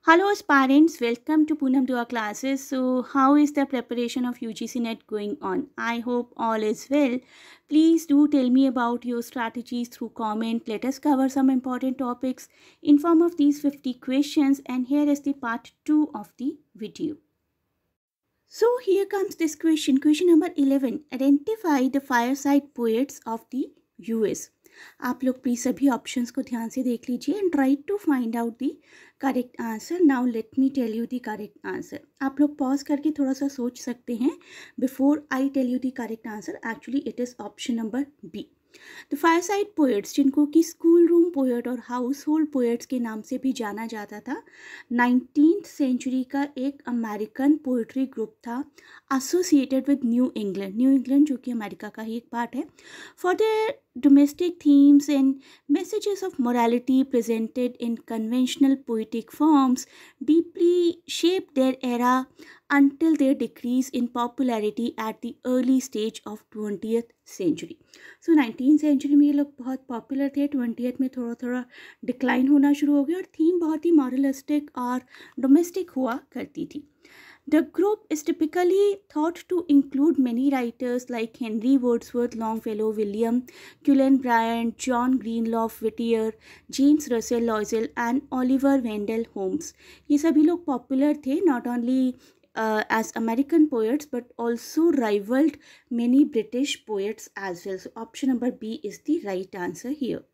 Hello aspirants, welcome to Poonam Dua classes. So, how is the preparation of UGC NET going on? I hope all is well. Please do tell me about your strategies through comment. Let us cover some important topics in form of these 50 questions, and here is the part 2 of the video. So, here comes this question number 11. Identify the fireside poets of the US. आप लोग please सभी options को ध्यान से देख लीजिए and try to find out the correct answer. Now let me tell you the correct answer. आप लोग पॉज करके थोड़ा सा सोच सकते हैं before I tell you the correct answer. Actually it is option number B. The fireside poets, जिनको कि स्कूल रूम पोएट और हाउस होल्ड पोएट्स के नाम से भी जाना जाता था, 19th सेंचुरी का एक अमेरिकन पोइट्री ग्रुप था एसोसिएटेड विद न्यू इंग्लैंड जो कि अमेरिका का ही एक पार्ट है. For the domestic themes and messages of morality presented in conventional poetic forms deeply shaped their era until their decrease in popularity at the early stage of 20th century. So 19th century में ये लोग बहुत popular थे, 20th में थोड़ा थोड़ा decline होना शुरू हो गया और थीम बहुत ही मॉरलिस्टिक और डोमेस्टिक हुआ करती थी. The group is typically thought to include many writers like Henry Wordsworth Longfellow, William Cullen Bryant, John Greenleaf Whittier, James Russell Loisel and Oliver Wendell Holmes. ये सभी लोग पॉपुलर थे not only as American poets but also rivaled many British poets as well. So option number B is the right answer here.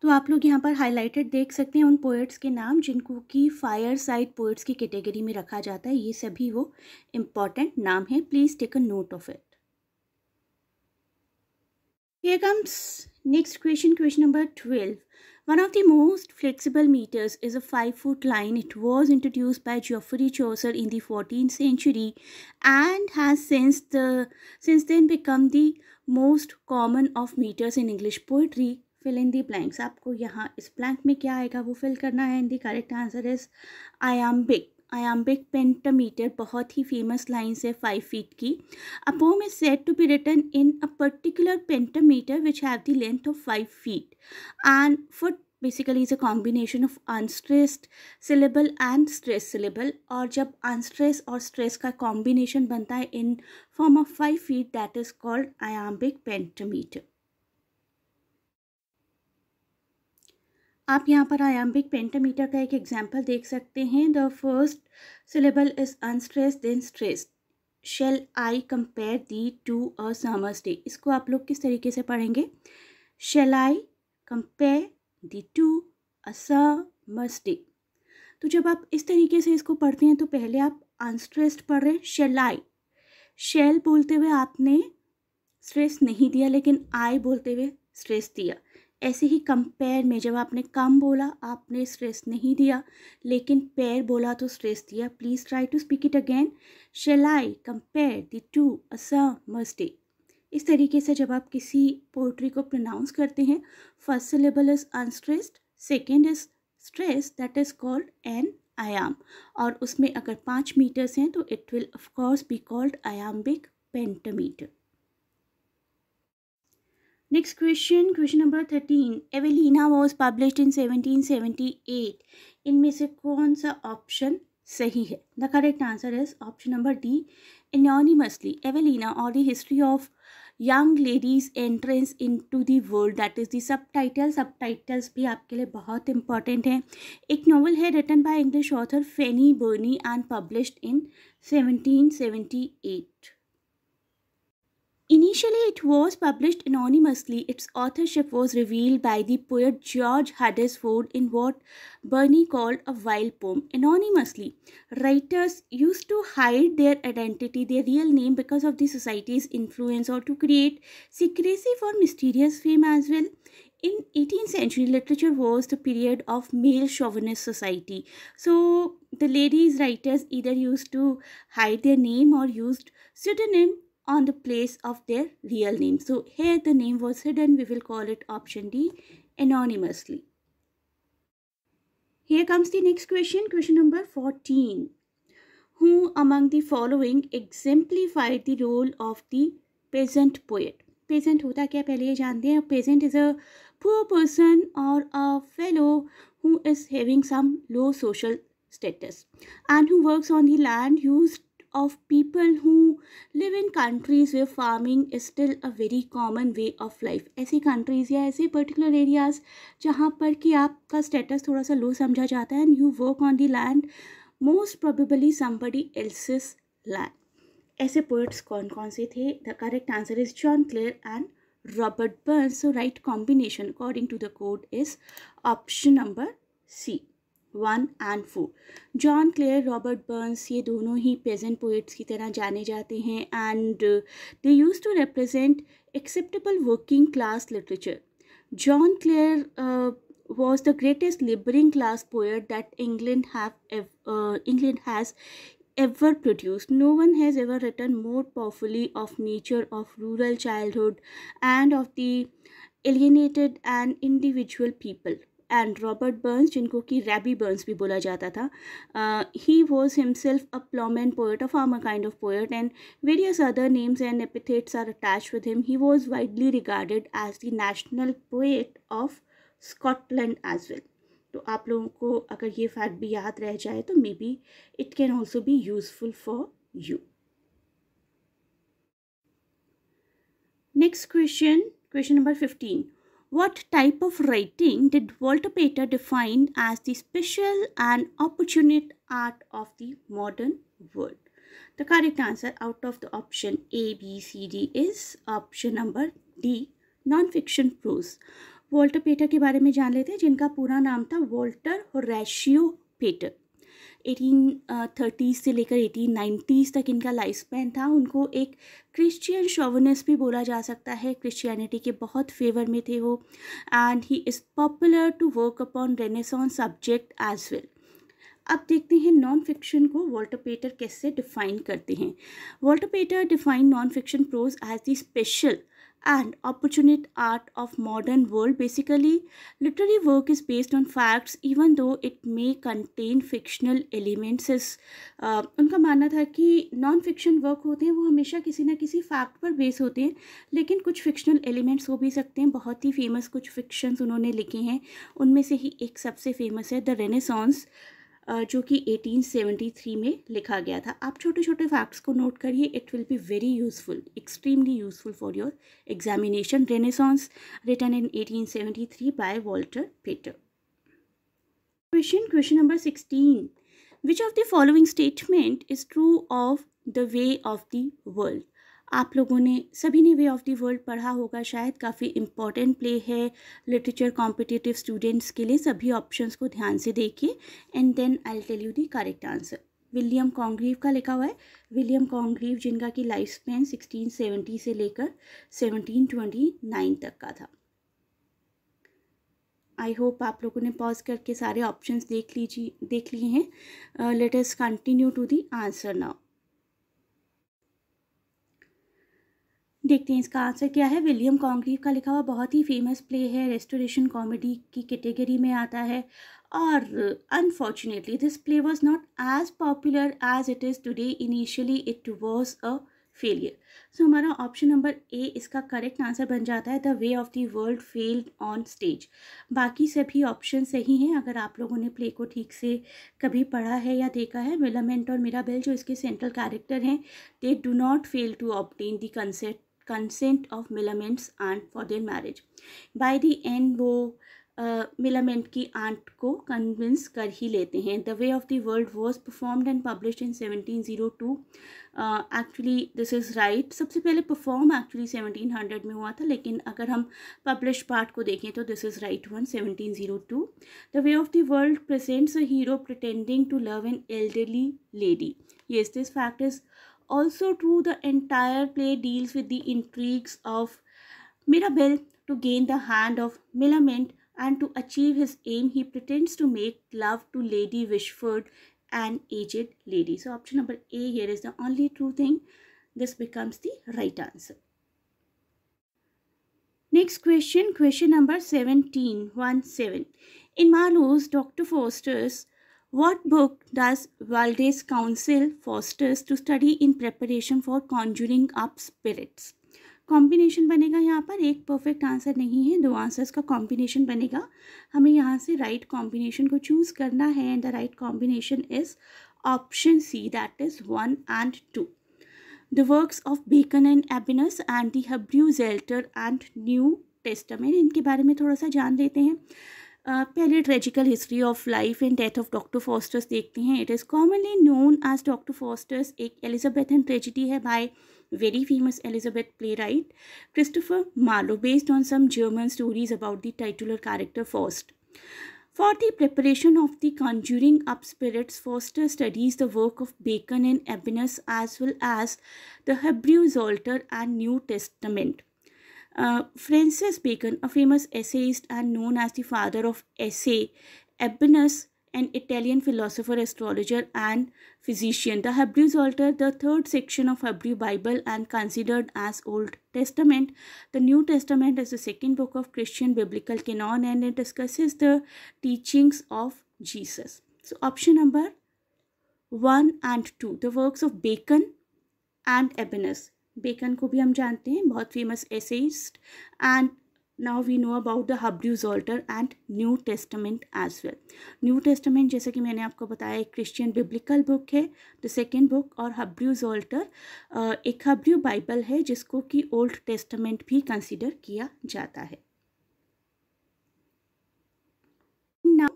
तो आप लोग यहाँ पर highlighted देख सकते हैं उन पोएट्स के नाम जिनको कि फायर साइड पोएट्स की कैटेगरी में रखा जाता है. ये सभी वो इम्पॉर्टेंट नाम है. Please take a note of it. Here comes next question number 12. One of the most flexible meters is a 5-foot line. It was introduced by Geoffrey Chaucer in the 14th century and has since then become the most common of meters in English poetry. Fill in the blanks. आपको यहाँ इस blank में क्या आएगा वो fill करना है. And the correct answer is iambic pentameter. बहुत ही फेमस लाइन्स है 5 फीट की. A poem is said to be written in a particular pentameter which have the length of 5 feet. And foot basically is a combination of unstressed syllable and stressed syllable. और जब unstressed और stress का combination बनता है in form of 5 feet, that is called iambic pentameter. आप यहाँ पर आयाम्बिक pentameter का एक एग्जाम्पल देख सकते हैं. The first syllable is unstressed then stressed. Shall I compare thee to a summer's day. इसको आप लोग किस तरीके से पढ़ेंगे? Shall I compare thee to a summer's day. तो जब आप इस तरीके से इसको पढ़ते हैं तो पहले आप अनस्ट्रेस्ड पढ़ रहे हैं. शेल आई, शेल बोलते हुए आपने स्ट्रेस नहीं दिया लेकिन आई बोलते हुए स्ट्रेस दिया. ऐसे ही कंपेयर में जब आपने कम बोला आपने स्ट्रेस नहीं दिया लेकिन पेयर बोला तो स्ट्रेस दिया. Please try to speak it again. Shall I compare the to a summer's day. इस तरीके से जब आप किसी पोएट्री को प्रोनाउंस करते हैं, first syllable is unstressed, second is stress, that is called an iamb. और उसमें अगर 5 मीटर्स हैं तो it will of course be called iambic pentameter. Next question number 13. Evelina was published in 1778. इनमें से कौन सा ऑप्शन सही है? The correct answer is option number D. Anonymously, Evelina or the history of young ladies' entrance into the world. That is the subtitle. Subtitles भी आपके लिए बहुत important हैं. एक novel है written by English author Fanny Burney and published in 1778. Initially, it was published anonymously. Its authorship was revealed by the poet George Huddersford in what Burney called a wild poem. Anonymously, writers used to hide their identity, their real name, because of the society's influence or to create secrecy for mysterious fame as well. In 18th century, literature was the period of male chauvinist society. So, the ladies writers either used to hide their name or used pseudonym on the place of their real name. So here the name was hidden. We will call it option D, anonymously. Here comes the next question number 14. Who among the following exemplified the role of the peasant poet? Peasant होता क्या पहले ये जानते हैं. Peasant is a poor person or a fellow who is having some low social status and who works on the land used of people who live in countries where farming is still a very common way of life. ऐसी countries या ऐसे particular areas जहाँ पर कि आपका status थोड़ा सा low समझा जाता है and you work on the land, most probably somebody else's land. ऐसे poets कौन कौन से थे? The correct answer is John Clare and Robert Burns. So right combination according to the code is option number C, 1 and 4. John Clare, Robert Burns, ये दोनों ही peasant poets की तरह जाने जाते हैं and they used to represent acceptable working class literature. John Clare was the greatest laboring class poet that England has ever produced. No one has ever written more powerfully of nature, of rural childhood, and of the alienated and individual people. And Robert Burns, जिनको कि Rabbi Burns भी बोला जाता था, he was himself a plowman poet, a farmer kind of poet, and various other names and epithets are attached with him. He was widely regarded as the national poet of Scotland as well. तो आप लोगों को अगर ये fact भी याद रह जाए तो may be it can also be useful for you. Next question, question number 15. What type of writing did Walter Pater define as the special and opportune art of the modern world? The correct answer out of the option A, B, C, D is option number D, non-fiction prose. Walter Pater के बारे में जान लेते हैं, जिनका पूरा नाम था वॉल्टर होरेशियो पेटर. 1830 से लेकर 1890 तक इनका लाइफ स्पैन था. उनको एक क्रिश्चियन शोविनिस्ट भी बोला जा सकता है. क्रिश्चियनिटी के बहुत फेवर में थे वो and he is popular to work upon Renaissance subject as well. अब देखते हैं नॉन फिक्शन को वॉल्टर पेटर कैसे डिफाइन करते हैं. Walter Pater define non fiction prose as the special and opportunate art of modern world. Basically, literary work is based on facts even though it may contain fictional elements. उनका मानना था कि non fiction work होते हैं वो हमेशा किसी ना किसी फैक्ट पर बेस होते हैं, लेकिन कुछ फिक्शनल एलिमेंट्स हो भी सकते हैं. बहुत ही फेमस कुछ फिक्शंस उन्होंने लिखे हैं, उनमें से ही एक सबसे फेमस है द रेनेसांस, जो कि 1873 में लिखा गया था. आप छोटे छोटे फैक्ट्स को नोट करिए, it will be very useful, extremely useful for your examination. Renaissance written in 1873 by Walter Pater. Question number 16. Which of the following statement is true of the way of the world? आप लोगों ने सभी ने वे of the world पढ़ा होगा शायद. काफ़ी important play है लिटरेचर कॉम्पिटिटिव स्टूडेंट्स के लिए. सभी ऑप्शंस को ध्यान से देखिए and then I tell you the correct answer. William Congreve का लिखा हुआ है. विलियम कॉन्ग्रीव जिनका कि लाइफ स्पैन 1670 से लेकर 1729 तक का था. आई होप आप लोगों ने पॉज करके सारे ऑप्शंस देख लिए हैं. Let us continue to the answer now. देखते हैं इसका आंसर क्या है. विलियम कॉन्ग्रीव का लिखा हुआ बहुत ही फेमस प्ले है, रेस्टोरेशन कॉमेडी की कैटेगरी में आता है और unfortunately this play was not as popular as it is today. Initially it was a failure. So हमारा ऑप्शन नंबर ए इसका करेक्ट आंसर बन जाता है. The way of the world failed on stage. बाकी सभी ऑप्शन सही हैं अगर आप लोगों ने प्ले को ठीक से कभी पढ़ा है या देखा है. मिलामेंट और मिराबेल जो इसके सेंट्रल कैरेक्टर हैं, they do not fail to obtain the consent of Millamant's aunt for their marriage. By the end वो मिलामेंट की आंट को कन्विंस कर ही लेते हैं. The way of the world was performed and published in 1702. Actually this is right. सबसे पहले perform actually 1700 में हुआ था, लेकिन अगर हम पब्लिश पार्ट को देखें तो this is right one, 1702. The way of the world presents a hero pretending to love an elderly lady. Yes, this fact is also true. The entire play deals with the intrigues of Mirabell to gain the hand of Millamant, and to achieve his aim he pretends to make love to Lady Wishford, an aged lady. So option number A here is the only true thing. This becomes the right answer. Next question number 17. In Marlowe's Dr. Faustus, what book does Valdez counsel Faustus to study in preparation for conjuring up spirits? Combination बनेगा यहाँ पर, एक perfect answer नहीं है, 2 answers का combination बनेगा। हमें यहाँ से राइट कॉम्बिनेशन को चूज़ करना है and the right combination is option C, that is 1 and 2. The works of Bacon and Abenes and the Hebrew Zelter and New Testament, इनके बारे में थोड़ा सा जान लेते हैं। पहले tragical history of life and death of doctor Faustus देखते हैं। It is commonly known as doctor Faustus, एक एलिजाबेथन ट्रेजिडी है by very famous Elizabeth playwright Christopher Marlowe, based on some German stories about the titular character Faust. For the preparation of the conjuring up spirits, Foster studies the work of Bacon and Abenes as well as the Hebrew Psalter and New Testament. Francis Bacon, a famous essayist and known as the father of essay, Abenes, an Italian philosopher, astrologer and physician. The Hebrew Psalter, the third section of Hebrew Bible and considered as Old Testament. The New Testament is the second book of Christian biblical canon and it discusses the teachings of Jesus. So option number 1 and 2, the works of Bacon and Abenes. Bacon को भी हम जानते हैं, बहुत famous essayist, and now we know about the Hebrew Psalter and New Testament as well. New Testament जैसे कि मैंने आपको बताया एक क्रिश्चियन बिब्लिकल बुक है, द सेकेंड बुक, और Hebrew Psalter एक Hebrew बाइबल है जिसको कि ओल्ड टेस्टामेंट भी कंसिडर किया जाता है. Now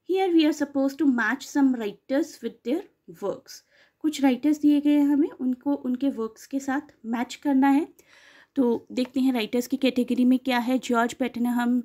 here we are supposed to match some writers with their works. कुछ राइटर्स दिए गए हैं हमें, उनको उनके वर्क्स के साथ मैच करना है. तो देखते हैं राइटर्स की कैटेगरी में क्या है. George Puttenham,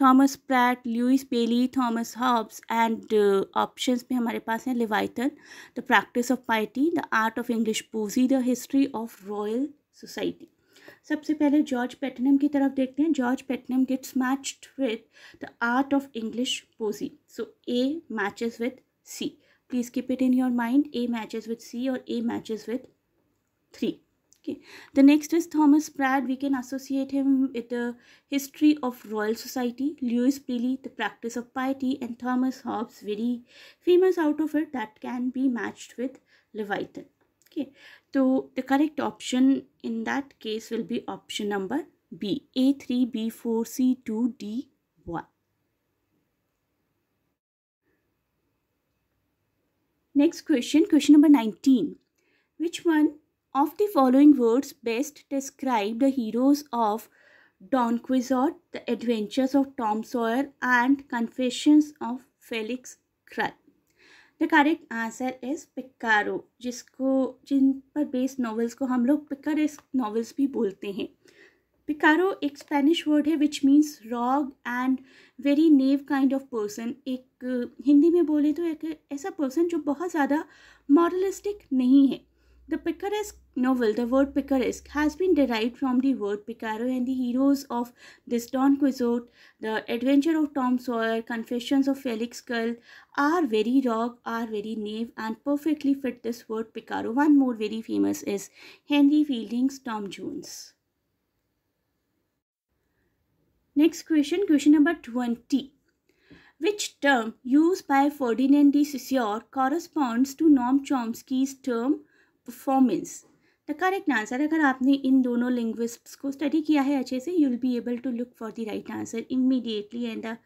Thomas Pratt, Lewis Bayly, Thomas Hobbes, and options में हमारे पास हैं Leviathan, the practice of piety, the art of English poesy, the history of royal society. सबसे पहले जॉर्ज पेटनहम की तरफ देखते हैं. George Puttenham gets matched with the art of English poesy, so A matches with C. Please keep it in your mind. A matches with C or A matches with 3. Okay. The next is Thomas Pratt. We can associate him with the history of Royal Society. Lewis Brealey, the practice of piety, and Thomas Hobbes, very famous out of it, that can be matched with Leviathan. Okay. So the correct option in that case will be option number B. A3, B4, C2, D1. Next question, question number 19. Which one of the following words best describe the heroes of Don Quixote, The Adventures of Tom Sawyer, and Confessions of Felix Krull? The correct answer is Picaro, जिन पर based novels को हम लोग picaresque novels भी बोलते हैं. पिकारो एक Spanish word है which means wrong and very naive kind of person. एक हिंदी में बोले तो एक ऐसा पर्सन जो बहुत ज़्यादा मॉरलिस्टिक नहीं है. The picaresque novel, the word picaresque, has been derived from the word picaro, and the heroes of this Don Quixote, The Adventure of Tom Sawyer, Confessions of Felix Krull are very rogue, are very knave, and perfectly fit this word picaro. One more very famous is Henry Fielding's Tom Jones. Next question, question number 20. Which term used by Ferdinand de Saussure corresponds to Noam Chomsky's term performance? The correct answer, अगर आपने इन दोनों linguists को study किया है अच्छे से, you will be able to look for the right answer immediately, and the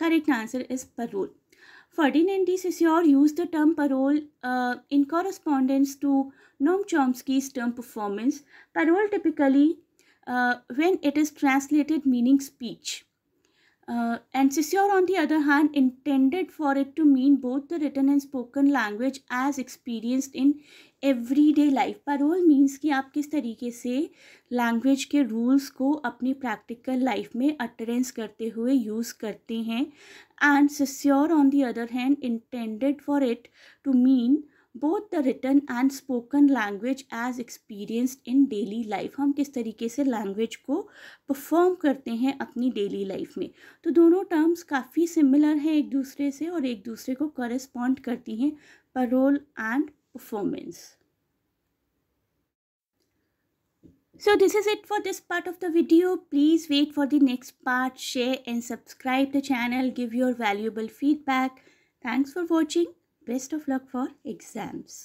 correct answer is parole. Ferdinand de Saussure used the term parole in correspondence to Noam Chomsky's term performance. Parole typically when it is translated meaning speech. And Saussure on the other hand intended for it to mean both the written and spoken language as experienced in everyday life. Parole means कि आप किस तरीके से language के rules को अपनी practical life में utterance करते हुए यूज़ करते हैं. And Saussure on the other hand intended for it to mean both the written and spoken language as experienced in daily life. हम किस तरीके से लैंग्वेज को परफॉर्म करते हैं अपनी डेली लाइफ में. तो दोनों टर्म्स काफ़ी सिमिलर हैं एक दूसरे से और एक दूसरे को कॉरेस्पॉन्ड करती हैं, parole and performance. So this is it for this part of the video. Please wait for the next part. Share and subscribe the channel. Give your valuable feedback. Thanks for watching. Best of luck for exams.